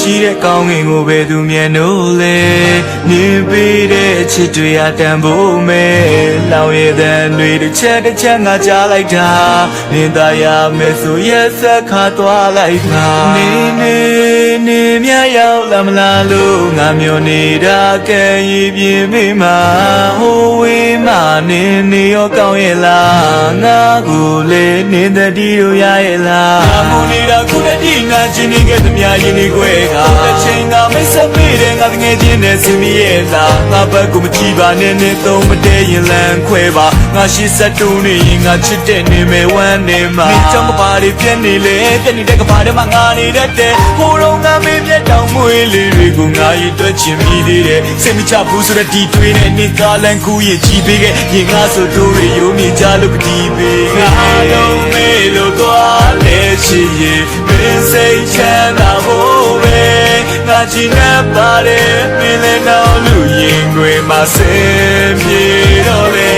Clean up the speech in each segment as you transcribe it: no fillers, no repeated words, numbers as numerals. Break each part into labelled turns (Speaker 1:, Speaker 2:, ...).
Speaker 1: ရှိတဲ့ကောင်းကင်ကိုပဲသူမြင်လို့လေနေပေးတဲ့ချစ်တွေအတန်ဖို့မဲ့လောင်ရတဲ့တွေတစ်ချက်ငါကြားလိုက်တာနေသားရမယ်ဆိုရက်ဆက်ခါသွားလိုက်ပါနေမြရောက်လာမလားလို့ငါမျောနေတာကဲရည်ပြင်းမိမှာဟိုဝေးမှနေရောကောင်းရဲ့လားငါကိုလေနေတဲ့တီတို့ရရဲ့လားငါမူနေတာခုတည်းဒီငါချင်းနေခဲ့သမျှရင်နေခွဲတစ်ချိန်ကမိတ်ဆက်ပေးတယ်ငါတငယ်ချင်းနဲ့စင်မြရဲ့လားငါဘက်ကိုမကြည့်ပါနဲ့နဲ့သုံးမတည့်ရင်လမ်းခွဲပါငါရှိစက်တူနေရင်ငါချစ်တဲ့နေမယ်ဝမ်းနေမှာမိချောင်းကပါတွေပြက်နေလေပြက်နေတဲ့ကပါတွေမှာငါနေတတ်တယ်ဟိုတော့ငါမေးပြက်တောင်မွေးလေးတွေကိုငါရည်တွက်ချင်ပြီးသေးတယ်စိတ်မချဘူးဆိုတဲ့ဒီတွေနဲ့နေကားလန်ကူရင်ကြည်ပေးခဲ့ရင်ငါဆိုတို့တွေရုံးမြကြလို့ကတိပေးငါတော့မေးလို့သွားလဲချင်ရင်မင်းစိတ်ချမ်းသာဖို့ပဲငါချင်နေပါတယ်မင်းလည်းတော့လူရင်ခွေမှာဆင်းပြေတော့လေ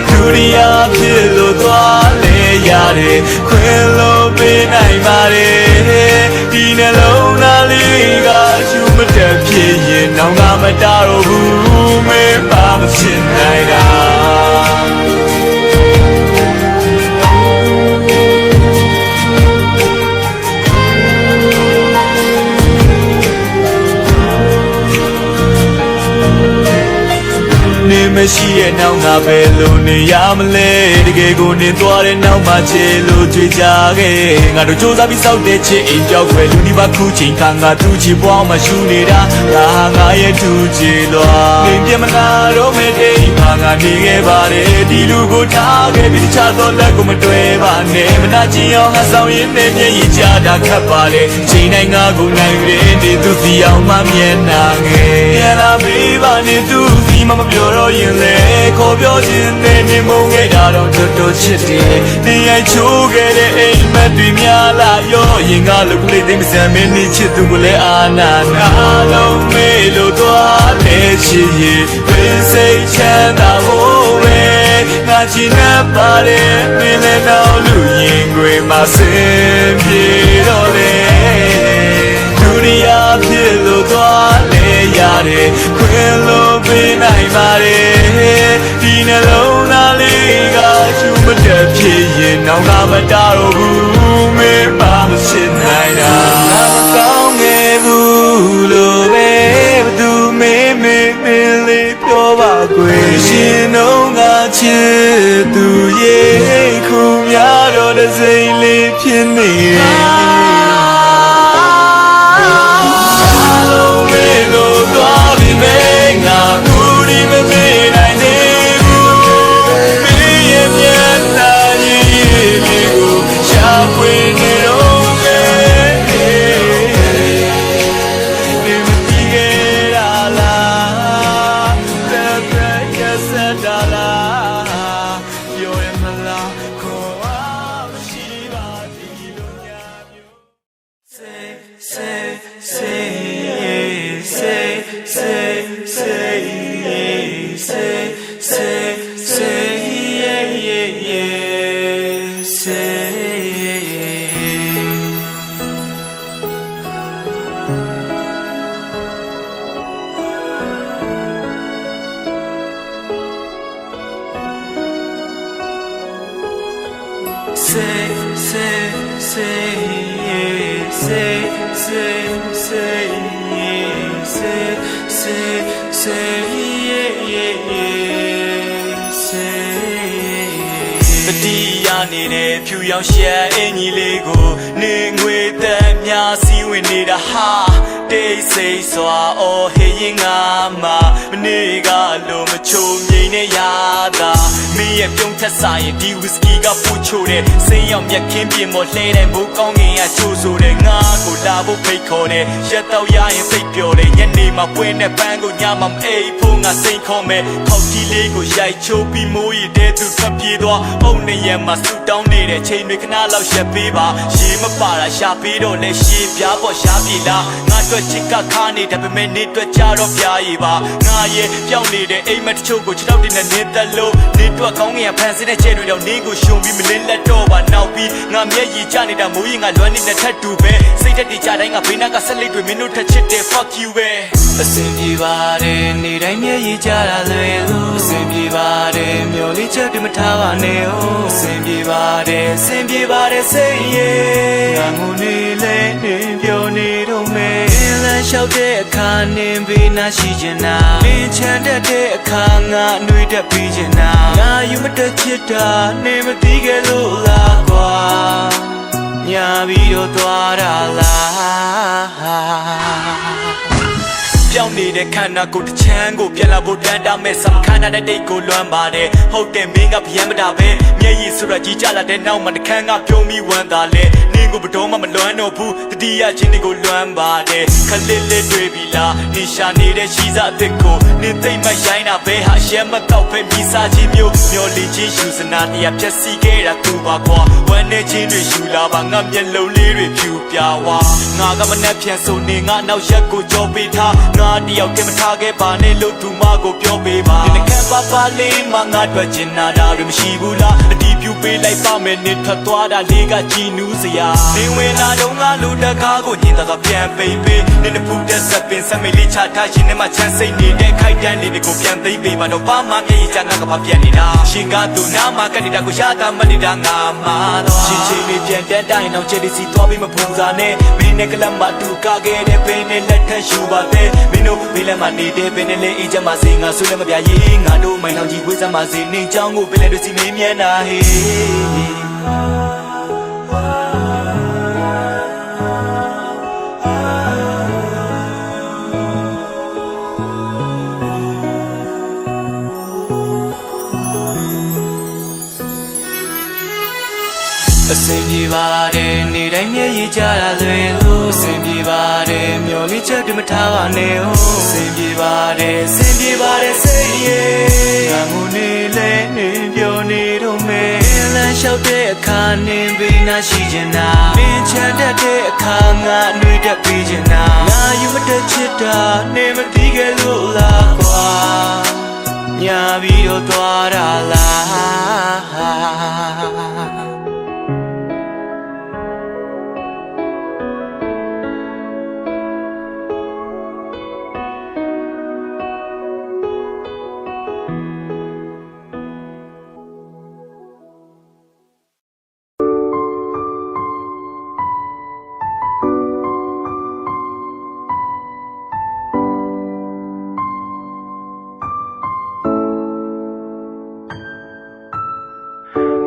Speaker 1: ဒုတိယဖြစ်လို့သွားလေရတယ်ခွင်လို့ပေးနိုင်ပါတယ်ဒီနှလုံးသားလေးကရှုမတက်ဖြစ်ရင်တော့ငါမတားတော့ဘူးမင်းပါမဖြစ်နိုင်တာမရှိရဲ့နောက်ငါပဲလို့နေရမလဲတကယ်ကိုနေသွားတဲ့နောက်မှချေလို့ကြွေကြခဲ့ငါတို့စူးစမ်းပြီးစောက်တဲ့ချစ်အိမ်ကြောက်ွယ်လူဒီပါခုချိန်ခါငါသူ့ချီပွားမှရှူနေတာငါရဲ့သူ့ချီလွာနေပြမနာတော့မဲ့တိမ်မှာငါနေခဲ့ပါတယ်ဒီလူကိုထားခဲ့ပြီးတခြားသောလက်ကိုမတွေ့ပါနဲ့မနာချင်အောင်ငါဆောင်ရင်းနဲ့မျက်ရည်ချတာခတ်ပါလေချိန်တိုင်းငါကိုနိုင်ရင်းနေသူစီအောင်မှမျက်နာငယ်ရလာပေးပါနဲ့သူစီမပြောတော့ရင်လေခေါ်ပြောခြင်းနဲ့နေမုန်းခဲ့တာတော့တော်ချစ်တယ်နေရိုက်ချိုးခဲ့တဲ့အိမ်မက်တွေများလာရောရင်ကလူကလေးသိမစံမင်းနေချစ်သူကိုလည်းအာနာနာလုံးမေးလို့သွားလေချစ်ရင်ပင်စိတ်ချမ်းသာဖို့ပဲငါချင်နေပါတယ်မင်းလည်းတော့လူရင်ခွေမှာဆင်းပြေတော့လေဒုတိယဖြစ်လို့သွားလေရတယ်ခွင်လို့ပေးနိုင်ပါတယ်ဒီနှလုံးသားလေးကရှုမတက်ဖြစ်ရင်တော့ငါမတားတော့ဘူးမင်းပါမဖြစ်နိုင်တာငါမကောင်းခဲ့ဘူးလို့ပဲဘသူမေးလေးပြောပါကွယ်ရှင်တော့ငါချစ်သူရဲ့ခုများတော့တစ်စိမ့်လေးဖြစ်နေတတိယနေတဲ့ဖြူရောင်ရှက်အင်ကြီးလေးကိုနေငွေသက်များစီးဝင်နေတာဟာတိတ်ဆိတ်စွာအော်ဟေးရင်ငါမှမနေ့ကလိုမချုံမြိန်နဲ့ရတာမင်းရဲ့ပြုံးထက်စားရင်ဒီဝီစကီကပူချိုတဲ့စိမ်းရောက်မြက်ခင်းပြင်ပေါ်လှဲတဲ့မိုးကောင်းငင်ကချိုးဆိုတဲ့ငါကိုလာဖို့ဖိတ်ခေါ်တဲ့ရက်တော့ရရင်စိတ်ပျော်တဲ့ညနေမှာပွင့်တဲ့ပန်းကိုညမှာမအိပ်ဖို့ငါစိန်ခေါ်မယ်ခေါက်ကြီးလေးကိုရိုက်ချိုးပြီးမိုးရည်တဲ့သူထွက်ပြေးသွားအုံနေရမှာဆူတောင်းနေတဲ့ချိန်တွေခဏလောက်ရက်ပေးပါရေမပါတာရှာပေးတော့လဲရှေးပြားပေါ်ရှားပြေလားငါတို့ချစ်ကခါနေတယ်ပေမဲ့နေတွေ့ကြတော့ပြားရည်ပါငါရဲ့ပြောင်းနေတဲ့အိမ်မတချို့ကိုခြေထောက်တင်နေသက်လို့နေတွေ့ကောင်းငင်ဖန်ဆင်းတဲ့ချဲတွေတော့နေကိုရှုံပြီးမလင်းလက်တော့ပါ နောက်ပြီးငါမျက်ရည်ကျနေတာမိုးရင်ငါလွမ်းနေတဲ့ထက်တူပဲစိတ်တက်တကြတိုင်းငါဘေးနားကဆက်လက်တွေမင်းတို့ထက်ချစ်တယ် fuck you ပဲအစင်ပြေပါတယ်နေတိုင်းမျက်ရည်ကျတာလွယ်လို့အစင်ပြေပါတယ်မျော်လေးချက်တွေမထားပါနဲ့哦အစင်ပြေပါတယ်အစင်ပြေပါတယ်စိတ်ရဲ့ငါငိုနေလဲနေပြောနေတော့မယ်လမ်းလျှောက်တဲ့အခါနေဘေးနားရှိချင်တာလင်းချမ်းတဲ့အခါငါနှွေးတက်ပြီးချင်တာငါယူမတက်ချစ်တာနေမသိခဲ့လို့လားကွာညာပြီးတော့သွားတာလားပြောင်းနေတဲ့ခန္ဓာကိုယ်တစ်ချမ်းကိုပြန်လာဖို့တန်းတာမဲ့စခန္ဓာတဲ့တိတ်ကိုလွမ်းပါတယ်ဟုတ်တယ်မင်းကဗျမ်းမတာပဲမျက်ရည်ဆိုရကြီးကြလာတဲ့နောက်မှာတစ်ခမ်းကပြုံးပြီးဝမ်းသာလဲနင်းကိုဘတော်မှမလွမ်းတော့ဘူးတတိယချင်းတွေကိုလွမ်းပါတယ်ခလစ်လေးတွေ့ပြီလားနေရှာနေတဲ့ရှိစားအစ်ကိုနင်းသိမ့်မရိုင်းတာပဲဟာရှမ်းမတော့ပဲမိစားချင်းမျိုးမျောလင်းချင်းယူစနာတရားဖြက်စီခဲ့တာသူပါကွာဝမ်းနေချင်းတွေယူလာပါငါမျက်လုံးလေးတွေဖြူပြဝါငါကမနှက်ဖြန်ဆိုနေငါနောက်ရက်ကိုကြောပေးထားငါတယောက်တည်းမထားခဲ့ပါနဲ့လို့သူမကိုပြောပေးပါဒီကံပါပါလေးမငါတွေ့ချင်တာတွေမရှိဘူးလားအတီးပြူပေးလိုက်ပါမယ်နေထွက်သွားတာလေးကကြည်နူးစရာနေဝင်လာတော့ငါလူတကားကိုညင်သာပြန်ပေးပေးနေတဖူးတဲ့ဆက်ပင်ဆက်မေးလေးချထားရှင်နဲ့မှချမ်းစိတ်နေတဲ့ခိုက်တန်းလေးတွေကိုပြန်သိပေးပါတော့ပါမမြေကြီးချငါကပါပြန်နေတာရှင်ကသူနာမကနေတာကိုရတာမနေတာငါမှာတော့ရှင်ချင်းလေးပြန်တဲ့တိုင်းတော့ချယ်စီသွားပြီးမဖူးစားနဲ့မင်းနဲ့ကလမတူကားခဲ့တဲ့ပင်နဲ့လက်ထက်ယူပါတဲ့မင်းတို့ဘေးလက်မှာနေတဲ့ပင်နဲ့လေးအေးချမ်းမစေငါဆွေးလည်းမပြရေးငါတို့မိုင်အောင်ကြီးဝေးစမ်းမစေနေချောင်းကိုပင်လည်းတို့စီမင်းမြန်းတာဟေးအစင်ပြေပါတယ်နေတိုင်းမျက်ရည်ကျတာလွယ်လို့အစင်ပြေပါတယ်မျော်လေးချက်တွေမထားပါနဲ့哦အစင်ပြေပါတယ်အစင်ပြေပါတယ်စိတ်ရဲ့ငါငိုနေလဲနေပြောနေတော့မယ်လမ်းလျှောက်တဲ့အခါနေဘေးနားရှိချင်တာလင်းချမ်းတဲ့အခါငါနှွေးတက်ပြီးချင်တာငါယူမတက်ချစ်တာနေမသိခဲ့လို့လားကွာညာပြီးတော့သွားတာလား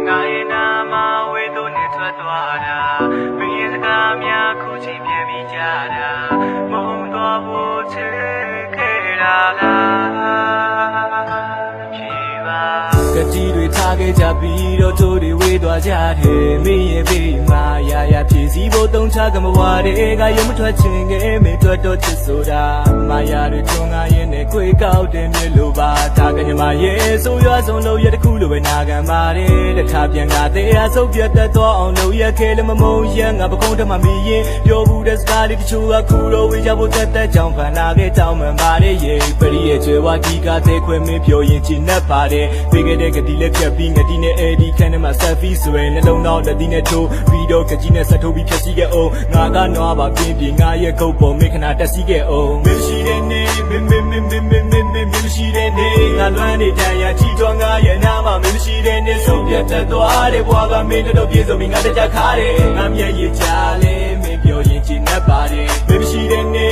Speaker 1: ငါရဲ့နာမဝေသူနဲ့ထွက်သွားတာမင်းစကားများခုချိန်ပြန်ပြီးကြတာမုံသွားဖို့ချစ်ခဲ့တာလားဖြေပါကတိတွေထားခဲ့ကြပြီးတော့တို့တွေဝေးသွားကြတယ်မင်းရဲ့ဘေးမှာရာဖြည့်စည်းဖို့တုံးချကမဝါတွေကရုံမထွက်ချင်ခဲ့မင်းထွက်တော့ချစ်ဆိုတာမာယာတွေထွန်းကားရင်နဲ့ကိုယ်ကောက်တယ်မြေလိုပါဒါကညမရဲ့ဆိုရွာဆုံးလို့ရတခုလိုပဲနာခံပါတယ်တခါပြန်လာတဲ့အားစုပ်ပြတ်သက်သွားအောင်လို့ရခဲလည်းမမုံရငါပကုံးထမမီရင်ပြောဘူးတဲ့စကားလေးတချို့အခုတော့ဝေးကြဖို့တက်ကြောင်ဖန်လာခဲ့တောင်းမှန်ပါတယ်ရေပရိရဲ့ကျွဲဝါဒီကတဲ့ခွဲမင်းပြောရင်ချင်납ပါတယ်ပေးခဲ့တဲ့ကတိလက်ဖြတ်ပြီးငတိနဲ့အဲ့ဒီခန်းထဲမှာဆက်ဖီးဆွဲနှလုံးသားလက်သီးနဲ့ထိုးပြီးတော့ကကြီးနဲ့ဆက်ထိုးပြီးဖြတ်စီးခဲ့အောင်ငါကနွားပါပြင်းပြင်းငါရဲ့ခုတ်ပေါ်မေခနာတက်စီးခဲ့အောင်မရှိတဲ့နေမရှိတဲ့နေငါလွမ်းနေတန်ရချီတော်ငါရဲ့နာမမရှိတဲ့နေဆုံးပြတ်သက်သွားတဲ့ဘွားကမင်းတို့ပြေဆုံးပြီးငါတကြခါတယ်ငါမျက်ရည်ချလေမင်းပြောရင်ချင်납ပါတယ်မရှိတဲ့နေ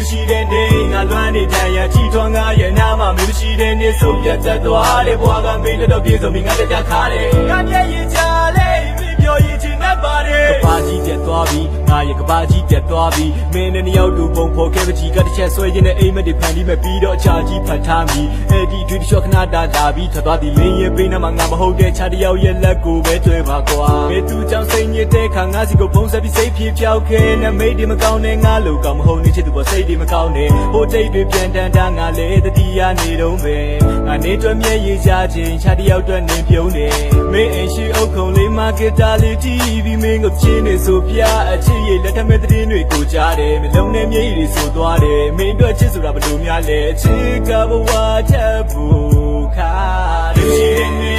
Speaker 1: မရှိတဲ့နေငါလွမ်းနေတန်ရချီတော်ငါရဲ့နာမမရှိတဲ့နေဆုံးပြတ်သက်သွားတဲ့ဘွားကမင်းတို့ပြေဆုံးပြီးငါတကြခါတယ်ငါမျက်ရည်ချလေပြောရင်ချင်납ပါတယ်ကဘာကြီးတက်သွားပြီငါရဲ့ကဘာကြီးတက်သွားပြီမင်းနဲ့နှစ်ယောက်တူပုံဖော်ခဲ့ပကြီးကတစ်ချက်ဆွဲခြင်းနဲ့အိမ်မက်တွေဖန်ပြီးမဲ့ပြီးတော့အခြားကြီးဖတ်ထားမိအဲ့ဒီတွေ့တချောခဏတာလာပြီးထွက်သွားသည်လင်းရဲ့ပေးနာမှာငါမဟုတ်တဲ့ခြားတစ်ယောက်ရဲ့လက်ကိုပဲတွေ့ပါကွာမင်းသူကြောင့်စိတ်ညစ်တဲ့ခါငါစီကိုဖုံးဆက်ပြီးစိတ်ဖြေဖြောက်ခဲနဲ့မိတ်တွေမကောင်းနဲ့ငါလိုကောင်မဟုတ်နေချစ်သူပေါ်စိတ်တွေမကောင်းနဲ့ဟိုတိတ်တွေပြန်တန်တာငါလေတတိယနေတော့ပဲငါနေတွေ့မျက်ရည်ချခြင်းခြားတစ်ယောက်တွေ့နေပြုံးနေမင်းအိမ်ရှိအုပ်ခုံလေးမ Marketality ဒီမင်းကိုချင်းနေဆိုပြအချစ်ရလက်ထက်မဲ့တဲ့တွေကိုကြားတယ်မလုံးနဲ့မြေကြီးတွေဆိုသွားတယ်မင်းတို့ချစ်ဆိုတာဘယ်လိုများလဲချစ်ကဘဝထပ်ဖို့ခါမရှိတဲ့နေ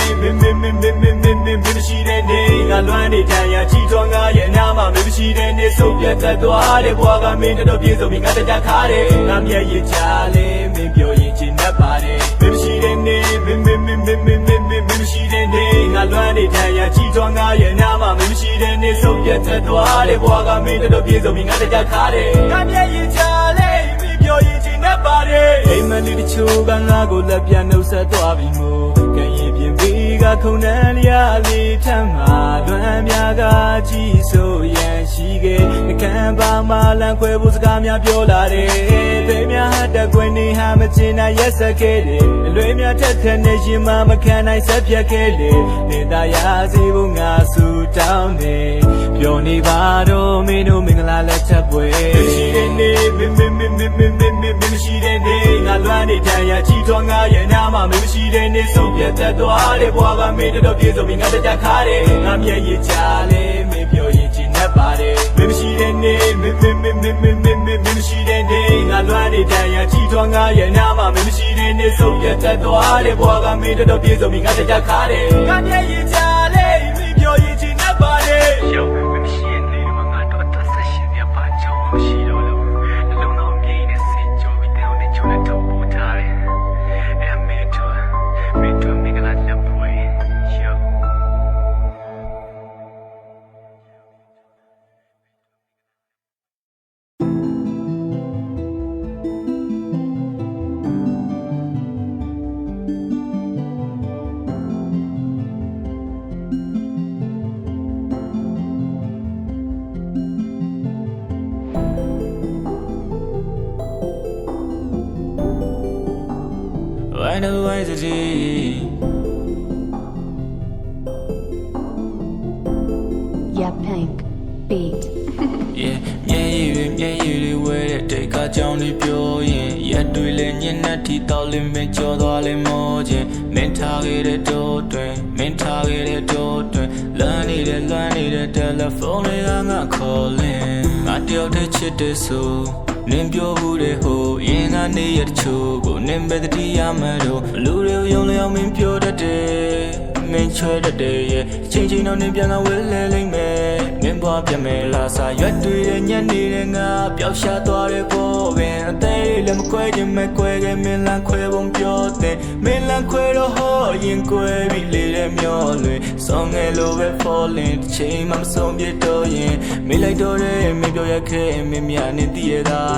Speaker 1: မရှိတဲ့နေငါလွမ်းနေထိုင်ရချီတော်ငါရဲ့အနာမှာမရှိတဲ့နေဆုံးပြတ်သက်သွားတယ်ဘွားကမင်းတော်ပြေဆုံးပြီးငါတကြခါတယ်ငါမျက်ရည်ချလေမင်းပြောရင်ချင်တတ်ပါတယ်မရှိတဲ့နေမရှိတဲ့နေငါလွမ်းနေထိုင်ရချီတော်ငါရဲ့အနာမှာမရှိတဲ့နေဆုံးပြတ်သက်သွားတယ်ဘွားကမင်းတော်ပြေဆုံးပြီးငါတကြခါတယ်ငါမျက်ရည်ချလေမင်းပြောရင်ချင်တတ်ပါတယ်အိမ်မလေးတချို့ကငါကိုလက်ပြန်နှုတ်ဆက်သွားပြီမို့ကဲရင်ပြင်ပြီးကခုန်နှံလျာလေးထမ်းမှာလွမ်းများကကြည်ဆိုရန်ရှိခဲ့နှကမ်းပါမလန်ခွဲဖို့စကားများပြောလာတယ်သိများတက်ခွင်နေဟာမချင်နိုင်ရက်ဆက်ခဲ့တယ်အလွေများထက်ထက်နဲ့ရင်မမခံနိုင်ဆက်ပြတ်ခဲ့တယ်နေတာရစီဖို့ငါဆူတောင်းတယ်ပြောနေပါတော့မင်းတို့မင်္ဂလာလက်ချက်ပွဲရှိတဲ့နေမရှိတဲ့နေငါလွမ်းနေထိုင်ရချီတော်ငါရဲ့နာမှာမရှိတဲ့နေဆုံးပြတ်သက်သွားတယ်ဘွားကမင်းတော်ပြေဆုံးပြီးငါတကြခါတယ်ငါမျက်ရည်ချလေမင်းပြောရင်ချင်တတ်ပါတယ်မရှိတဲ့နေမရှိတဲ့နေငါလွမ်းနေထိုင်ရချီတော်ငါရဲ့နာမှာမရှိတဲ့နေဆုံးပြတ်သက်သွားတယ်ဘွားကမင်းတော်ပြေဆုံးပြီးငါတကြခါတယ်ငါမျက်ရည်ချလေမင်းပြောရင်ချင်တတ်ပါတယ်
Speaker 2: 有မရှိတဲ့နေမှာငါတို့သက်ဆက်ရှင်ပြပါချောင်းမရှိတော့လို့အလုံးတော်မြည်နေစိတ်ကြိုးပြီးတောင်းနေချိုးတဲ့တော့ပို့ထားတယ်အမေတို့မင်္ဂလာလက်ပွဲယော
Speaker 1: When the way to see
Speaker 3: Yeah, Pink Beat.
Speaker 1: Yeah, you where the take a journey pure yet do len yen at it all in make your darling moje men target learn it telephone I'm calling I deal the chit so Name your hood ho, yin and near chogo, name by the diamado, Lulu only on me pure the day, make sure the day, changing on the piano will letting me, name Bob Yamelasa, yet do it and you're needing up, your shot or a bow, and they let me quake and make quake and Milan quail on pure day, Milan quail ho, yin quail, little mule, song a low falling, chain, I'm so yet doing, me like Dore, maybe your cream, me and the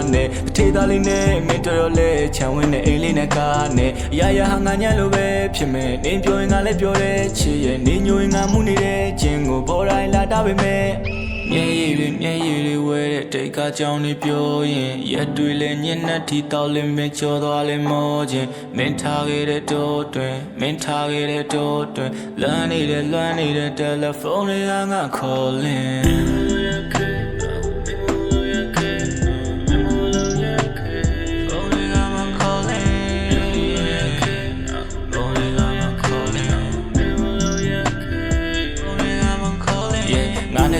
Speaker 1: Tidali ne, Meteorole, Chawin, Elina Carne, Yaya Hanganya Love, Pime, enjoying a lepure, Chi, Ninuing a Munire, Jingo, Bora, La Davime. Yeah, where take a Johnny Pure, yet do len yen at it all in make your darling moje, men target learn it, telephone, I'm calling.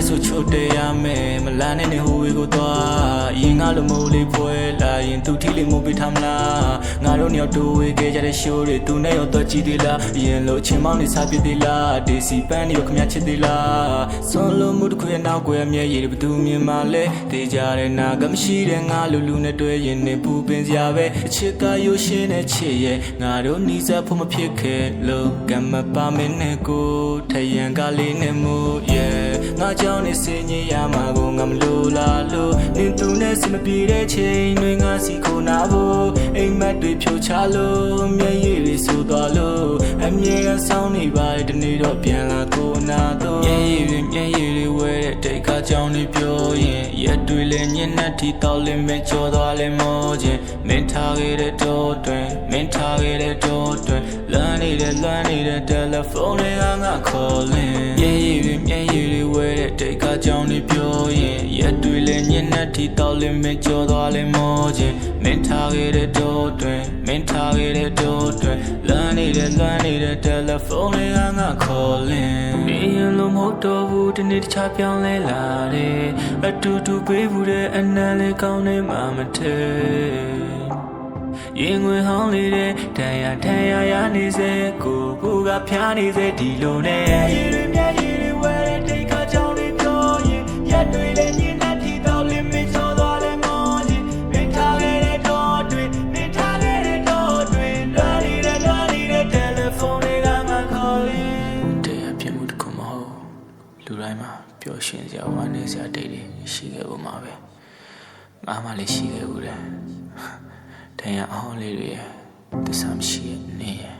Speaker 1: So chote ame malane ne huwe ko twa yin nga lo mo le phwe la yin tu thi le mo pi tham la nga ro nyaw to we ke ja de show de tu ne yo to chi de la yin lo chin maung ni sa pi de la de si pan ni yo khmya chit de la son lo mu tku ya naw ko ya mye yi de btu myin ma le de ja de na ga mshi de nga lu lu ne twe yin ne pu pin sia be chit ka yo shin ne chit ye nga ro ni sa pho ma phit khe lo kam ma pa min ne ko thayan ka le ne mu yeah nga chang ne sin ye ya ma ko ngam lo la lo nin tu ne sim pi de chain nwi nga si ko na bo aim mat twi phyo cha lo mye yi ri so twa lo a mye ga saung ni ba de ni do pyan la ko na do mye yi ri we de tai ka chang ni pyo yin yet twi le nyin nat thi taw lin me chaw twa le mo chin min tha ge de do twin learn it telephone nga calling mye yi ri we de tai ka chang ni pyo yin yet twi le nyin nat thi taw lin me chaw twa le mo chin min tha ge de do twin learn it နေတဲ့လွမ်းနေတဲ့တယ်လီဖုန်းလေးကငါခေါ်လင်းနေရင်လုံးမဟုတ်တော့ဘူးဒီနေ့တခြားပြောင်းလဲလာတယ်အတူတူပေးဘူးတဲ့အနံလေးကောင်းနေမှမထဲရင်ဝင်ဟောင်းလေးတဲ့တန်ရရနေစေကိုကဖျားနေစေဒီလိုနဲ့ရည်တွေမြရည်တွေဝဲတဲ့တိတ်ခါကြောင်းလေးပြောရင်ရက်တွေလည်းညင်တဲ့ထီတော့လေးမချောသွားတယ်မောကြီးမထားခဲ့တဲ့တော့တွေမထားခဲ့တဲ့တော့တွေလွမ်းနေတဲ့တယ်လီဖုန်းလေးကမှခေါ်ရင်တရားပြမှုတခုမဟုတ်လူတိုင်းမှာပျော်ရွှင်စရာဝမ်းနည်းစရာတိတ်တွေရှိခဲ့ဖို့မှာပဲငါမှလည်းရှိခဲ့ဘူးတဲ့တရားအောင်လေးတွေသစ္စာမရှိရဲ့နေရဲ့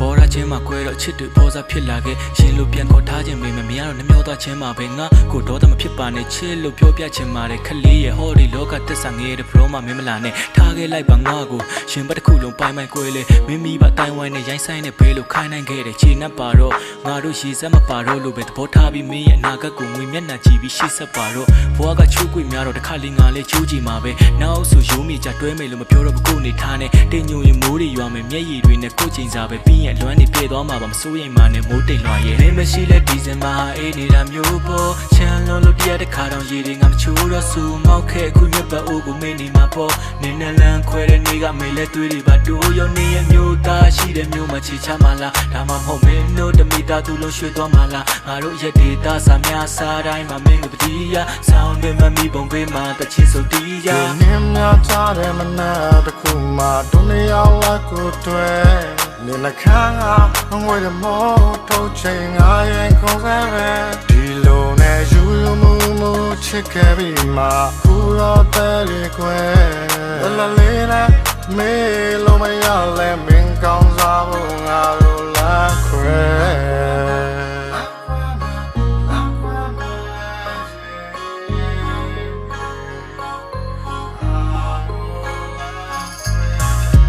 Speaker 1: ပေါ်ရချင်းမှာကွဲတော့ချစ်တူပေါ်စားဖြစ်လာခဲ့ရှင်လို့ပြန်ခေါ်ထားခြင်းပဲမရတော့နှမျောသွားခြင်းမှာပဲငါကိုတော့မဖြစ်ပါနဲ့ချစ်လို့ပြောပြခြင်းမှာတဲ့ခလေးရဲ့ဟော်ဒီလောကတက်ဆန်ငယ်တဲ့ဘရောမမင်းမလာနဲ့ထားခဲ့လိုက်ပါငါကိုရှင်ဘက်တစ်ခုလုံးပိုင်ကွဲလေမင်းမိဘတိုင်ဝိုင်းနဲ့ရိုင်းဆိုင်နဲ့ဘဲလို့ခိုင်းနိုင်ခဲ့တယ်ခြေနှက်ပါတော့ငါတို့ရေစက်မပါတော့လို့ပဲသဘောထားပြီးမင်းရဲ့အနာဂတ်ကိုငွေမျက်နှာကြည့်ပြီးရှေ့ဆက်ပါတော့ဘွားကချိုးကွေများတော့တစ်ခါလေးငါလေးချိုးကြည့်မှာပဲနောက်ဆိုရိုးမိကြတွဲမိလို့မပြောတော့ဘူးကိုနေထားနဲ့တင်ညိုရင်မိုးတွေရွာမယ်မျက်ရည်တွေနဲ့ကိုချိန်စားပဲပြီးရင်လွမ်းနေပြေသွားမှာပါမစိုးရိမ်ပါနဲ့မိုးတိမ်လွှာရဲ့မင်းမရှိလဲဒီဇင်ဘာအေးနေတာမျိုးပေါ့ချမ်းလုံးလို့တရားတစ်ခါတော့ရေတွေငါမချိုးတော့စူမောက်ခဲ့အခုမြတ်ပါအိုးကိုမင်းနေမှာပေါ့နင်းနဲ့လန်းခွဲတဲ့နေ့ကမေလဲသွေးတွေပါတိုးရောနေရဲ့မျိုးသားရှိတဲ့မျိုးမှာချေချမလားဒါမှမဟုတ်မင်းတို့တမိသားသူလုံးရွှေ့သွားမှာလားငါတို့ရဲ့ဒေတာစာများစားတိုင်းမှာမင်းကိုတတိယဆောင်းတွေမမီပုံပေးမှာတချစ်စုတီးရ
Speaker 4: နင်းများထားတဲ့မနာတခုမှဒုနေရောက်လာကိုတွေ့နေနှခါငွေရမောထုတ်ချိန်ငါရင်ခုံးစားပဲဒီလိုနဲ့ယူမှုချစ်ခဲ့ပြီးမှခုတော့တဲ့လေခွဲလလေးနဲ့မေးလို့မရလဲမင်းကောင်းစားဖို့ငါတို့လာခွဲ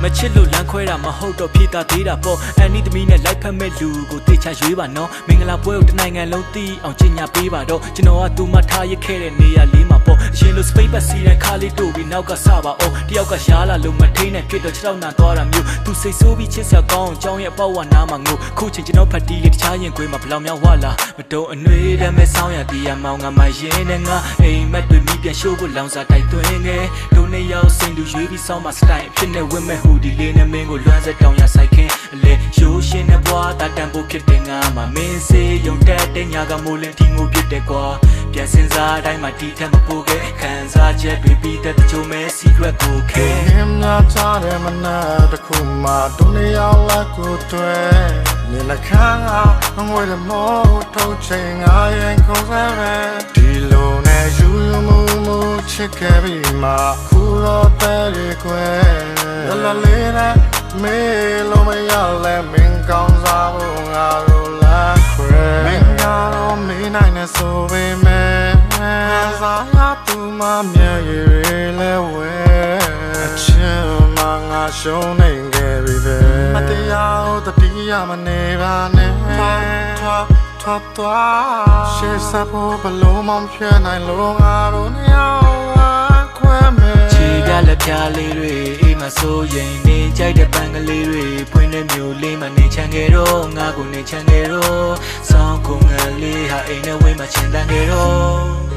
Speaker 1: မချစ်လို့လမ်းခွဲတာမဟုတ်တော့ဖြေတာသေးတာပေါ့အန်နီသမီးနဲ့လိုက်ဖက်မဲ့လူကိုတေချာရွေးပါနော်မင်္ဂလာပွဲကိုတနိုင်ငံလုံးသိအောင်ကြီးညာပေးပါတော့ကျွန်တော်ကသူ့မထားရခဲ့တဲ့နေရာလေးမှာပေါ့အရှင်လိုစပိတ်ပတ်စီတဲ့ခါလေးတို့ပြီးနောက်ကစပါအောင်တယောက်ကရှားလာလို့မထိန်နဲ့ဖြစ်တော့ခြေထောက်နာသွားတာမျိုးသူစိတ်ဆိုးပြီးချစ်စရာကောင်းအောင်ကြောင်းရဲ့ပေါ့ဝနာမှာငိုခုချိန်ကျွန်တော်ဖတ်တီးလေးတခြားရင်ခွေးမှာဘလောင်မြောက်ဝလာမတုံအနှွေးတဲ့မဲ့ဆောင်းရတရားမောင်ငါမရင်နဲ့ငါအိမ်မက်တွေမိပြန်ရှိုးဖို့လောင်စာတိုက်သွင်းငယ်တို့နေရောက်စိန်သူရွေးပြီးဆောင်းမှာစတိုင်ဖြစ်နေဝင့်မဲ့ဟူဒီလေးနဲ့မင်းကိုလွမ်းစက်တောင်ရဆိုင်ခင်းအလေရိုးရှင်းတဲ့ဘွားတာတန်ဖို့ဖြစ်တဲ့ငါမှာမင်းစေးယုံတက်တဲ့ညာကမိုးလင်းတီငိုဖြစ်တဲ့ကွာပြန်စင်စားတိုင်းမှာတီထက်မပိုခဲ့ခံစားချက်တွေပြီးတဲ့ချိုးမဲ secret ကိုခဲ
Speaker 4: နင်းများထားတဲ့မနာတခုမှဒုနေရောက်လာကိုတွေ့နေနှခါငွေရမောထုတ်ချိန်ငါရင်ခုံးစားပဲဒီလိုနဲ့ယူမှုချစ်ခဲ့ပြီးမှခုတော့တဲ့လေခွဲလလေးနဲ့မေးလို့မရလဲမင်းကောင်းစားဖို့ငါတို့လာခွဲမင်းကတော့မေးနိုင်နေဆိုပေမဲ့စားရသူမမြဲရည်လဲဝဲအချင်းမငါရှုံးနေခဲ့ပြီပဲမတရားတတိယမနေပါနဲ့ထွားသွားရှေ့ဆက်ဖို့ဘလို့မှမဖြစ်နိုင်လို့ငါတို့နှစ်ယောက်ခွဲမယ်
Speaker 1: ခြေပြလက်ပြလေးတွေအိမ်မှာဆိုရင်နေကြိုက်တဲ့ပန်းကလေးတွေဖွင့်တဲ့မျိုးလေးမှနေချမ်းခဲ့တော့ငါကိုနေချမ်းခဲ့တော့ဆောင်းကုန်ငယ်လေးဟာအိမ်နဲ့ဝင်းမှာချင်တန်ခဲ့တော့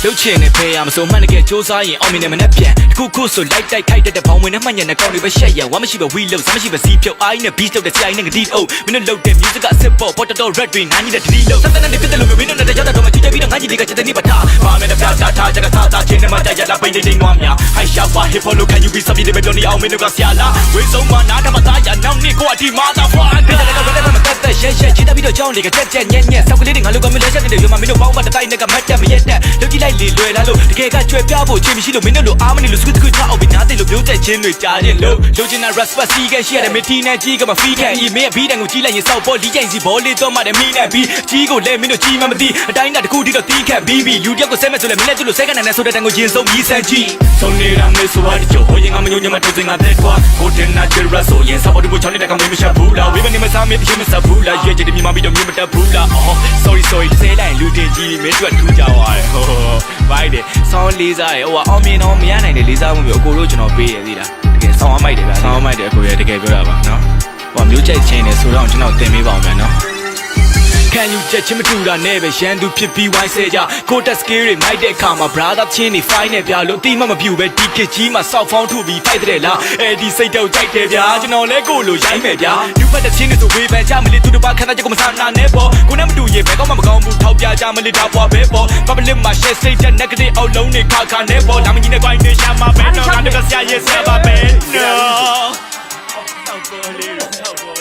Speaker 2: လုတ်ချင်နေဖေးရမစိုးမှန်တကယ်စူးစမ်းရင်အောင်မြင်နေမနဲ့ပြန်တခုခုဆိုလိုက်တိုက်ခိုက်တဲ့ဘောင်ဝင်နဲ့မှန်ညံတဲ့ကောင်းတွေပဲရှက်ရဝမ်းမရှိပဲဝီလို့စမ်းမရှိပဲစီးဖြုတ်အိုင်းနဲ့ beat လုပ်တဲ့ချိုင်းနဲ့ငတိအုပ်မင်းတို့လုပ်တဲ့ music ကအစစ်ပေါ် potato red green နိုင်တဲ့ delete လို့စက်တဲ့နဲ့ပြတဲ့လူမျိုးမင်းတို့နဲ့ရောက်တော့မှကြည့်ကြပြီးတော့ငါကြီးတွေကချက်တဲ့နေပါထားပါမယ်တဲ့ပြချထားကြကစားတာချင်းနဲ့မှကြရလာပိတ်တိမ်ဝါများ high shot for hip hop လို့ can you be something တွေပြောနေအောင်မင်းတို့ကဆရာလားဝေးဆုံးမနားထမသားရနောက်နေ့ကိုအတီမာတာ fuck တဲ့တဲ့တဲ့မတက်တဲ့ရှက်ရှက်ချစ်ပြီးတော့ကြောင်းတွေကကြက်ကြက်ညက်ညက်စောက်ကလေးတွေငါတို့ကမလဲချက်တဲ့ရွာမှာမင်းတို့ပေါင်းပါတိုက်နဲ့ကမတ်တက်မရက်တက်လုပ်ကြည့်လိုက်လေလွယ်လာလို့တကယ်ကကြွယ်ပြဖို့ချင်းမရှိလို့မင်းတို့လိုအားမနေလို့စကွတ်ကွတ်ချအောင်ပြီးနားသိလို့မျိုးတက်ချင်းတွေကြားရင်လို့လိုချင်တာ respect စီးခဲ့ရှိရတဲ့မင်းတီနဲ့ကြီးကမဖီးခဲ့ဤမင်းရဲ့ဘီးတန်ကိုကြီးလိုက်ရင်စောက်ပေါ်လီကျိန်စီဘောလေးတော့မှတဲ့မင်းနဲ့ဘီးကြီးကိုလဲမင်းတို့ကြီးမှမသိအတိုင်းတာတစ်ခုတည်းတော့တီးခတ်ပြီးလူတယောက်ကိုဆဲမဲ့ဆိုလဲမင်းနဲ့သူ့လိုဆဲကန်နေဆိုတဲ့တန်ကိုရင်ဆုံးပြီးစမ်းကြည့်ဆုံးနေတာမေးဆိုရတဲ့ချိုဟိုရင်ငါမညို့ညမထုတ်စင်ငါတဲ့ကွာကိုတင်နာချယ်ရဆိုရင်စပေါ်တူချောင်းနေတဲ့ကောင်မင်းမရှာဘူးလားဝေးမနေမစားမင်းပြင်းမစားဘူးလားရွေးချယ်တယ်မြန်မာပြီးတော့မြင်မတတ်ဘူးလားအော် sorry ဆဲလိုက်လူတင်ကြီးမင်းတို့ထူးကြသွားတယ်ဟိုဘိုက်တယ်ဆောင်းလေးစားတယ်ဟိုအောင်မြင်တော့မရနိုင်တယ်လေးစားမှုမျိုးအကိုတို့ကျွန်တော်ပေးရသေးတာတကယ်ဆောင်းအမိုက်တယ်ဗျာဆောင်းအမိုက်တယ်အကိုရတကယ်ပြောတာပါနော်ဟိုမျိုးကြိုက်ချင်းတယ်ဆိုတော့ကျွန်တော်တင်ပေးပါအောင်ဗျာနော်Can you judge me to the never ရန်သူဖြစ်ပြီးဝိုင်းဆဲကြကိုတက်စကေးတွေမိုက်တဲ့အခါမှာ brother ချင်းနေ fine နဲ့ဗျာလို့တိမမပြူပဲဒီခစ်ကြီးမှာစောက်ဖောင်းထုပြီး fight တဲ့လားအဲဒီစိတ်တော့ကြိုက်တယ်ဗျာကျွန်တော်လဲကိုလိုရိုင်းမယ်ဗျာလူဖတ်တဲ့ချင်းတွေဆိုဝေးပန်ကြမလို့သူတို့ဘာခဏချက်ကိုမဆာနာနဲ့ပေါ့ကိုနဲ့မတူရင်ဘယ်ကောင်းမှမကောင်းဘူးထောက်ပြကြမလို့ဒါပွားပဲပေါ့ public မှာ share စိတ်တဲ့ negative အောက်လုံးတွေခါခါနဲ့ပေါ့လာမကြီးနဲ့ grind တွေရှာမှာပဲတော့ငါတို့ကဆရာရေးဆရာပါပဲ no ဆောက်ပေါ်လေးဆောက်ပေါ်